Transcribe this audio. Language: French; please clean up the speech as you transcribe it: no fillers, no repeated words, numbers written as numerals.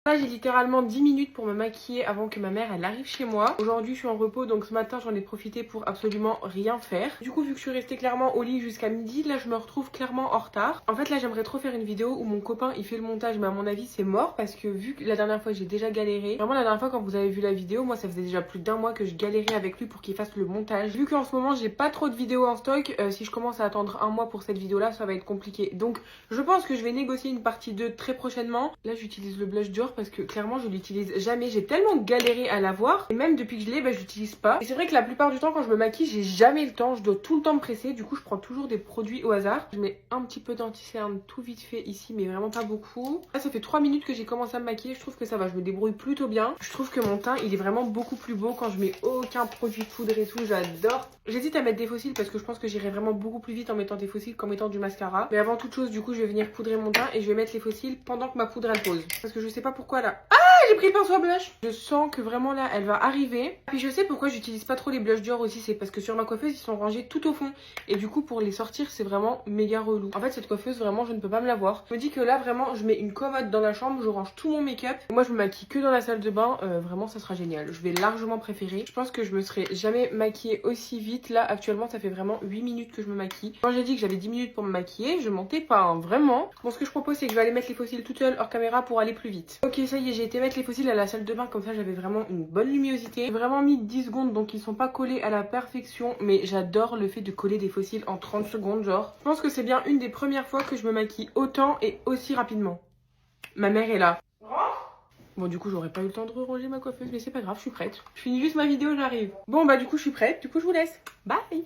Là j'ai littéralement 10 minutes pour me maquiller avant que ma mère elle arrive chez moi. Aujourd'hui je suis en repos donc ce matin j'en ai profité pour absolument rien faire. Du coup vu que je suis restée clairement au lit jusqu'à midi, là je me retrouve clairement en retard. En fait là j'aimerais trop faire une vidéo où mon copain il fait le montage, mais à mon avis c'est mort parce que vu que la dernière fois j'ai déjà galéré. Vraiment la dernière fois quand vous avez vu la vidéo, moi ça faisait déjà plus d'1 mois que je galérais avec lui pour qu'il fasse le montage. Vu qu'en ce moment j'ai pas trop de vidéos en stock, si je commence à attendre 1 mois pour cette vidéo là ça va être compliqué. Donc je pense que je vais négocier une partie 2 très prochainement. Là j'utilise le blush Dior parce que clairement je l'utilise jamais, j'ai tellement galéré à l'avoir et même depuis que je l'ai je l'utilise pas. Et c'est vrai que la plupart du temps quand je me maquille j'ai jamais le temps, je dois tout le temps me presser, du coup je prends toujours des produits au hasard. Je mets un petit peu d'anti-cerne tout vite fait ici mais vraiment pas beaucoup. Là ça fait 3 minutes que j'ai commencé à me maquiller, je trouve que ça va, je me débrouille plutôt bien. Je trouve que mon teint il est vraiment beaucoup plus beau quand je mets aucun produit poudre et tout, j'adore. J'hésite à mettre des fossiles parce que je pense que j'irai vraiment beaucoup plus vite en mettant des fossiles qu'en mettant du mascara. Mais avant toute chose du coup je vais venir poudrer mon teint et je vais mettre les fossiles pendant que ma poudre elle pose. Parce que je sais pas pourquoi là. J'ai pris le pinceau à blush. Je sens que vraiment là elle va arriver. Puis je sais pourquoi j'utilise pas trop les blushs Dior aussi, c'est parce que sur ma coiffeuse ils sont rangés tout au fond. Et du coup pour les sortir c'est vraiment méga relou. En fait cette coiffeuse vraiment je ne peux pas me la voir. Je me dis que là vraiment je mets une commode dans la chambre, je range tout mon make-up. Moi je me maquille que dans la salle de bain, vraiment ça sera génial. Je vais largement préférer. Je pense que je me serais jamais maquillée aussi vite. Là actuellement ça fait vraiment 8 minutes que je me maquille. Quand j'ai dit que j'avais 10 minutes pour me maquiller, je mentais pas hein, vraiment. Bon ce que je propose c'est que je vais aller mettre les fossiles toute seule hors caméra pour aller plus vite. Ok ça y est j'ai été mettre les fossiles à la salle de bain, comme ça j'avais vraiment une bonne luminosité. J'ai vraiment mis 10 secondes donc ils sont pas collés à la perfection, mais j'adore le fait de coller des fossiles en 30 secondes genre. Je pense que c'est bien une des premières fois que je me maquille autant et aussi rapidement. Ma mère est là. Bon du coup j'aurais pas eu le temps de ranger ma coiffeuse mais c'est pas grave, je suis prête. Je finis juste ma vidéo, j'arrive. Bon bah du coup je suis prête, du coup je vous laisse. Bye.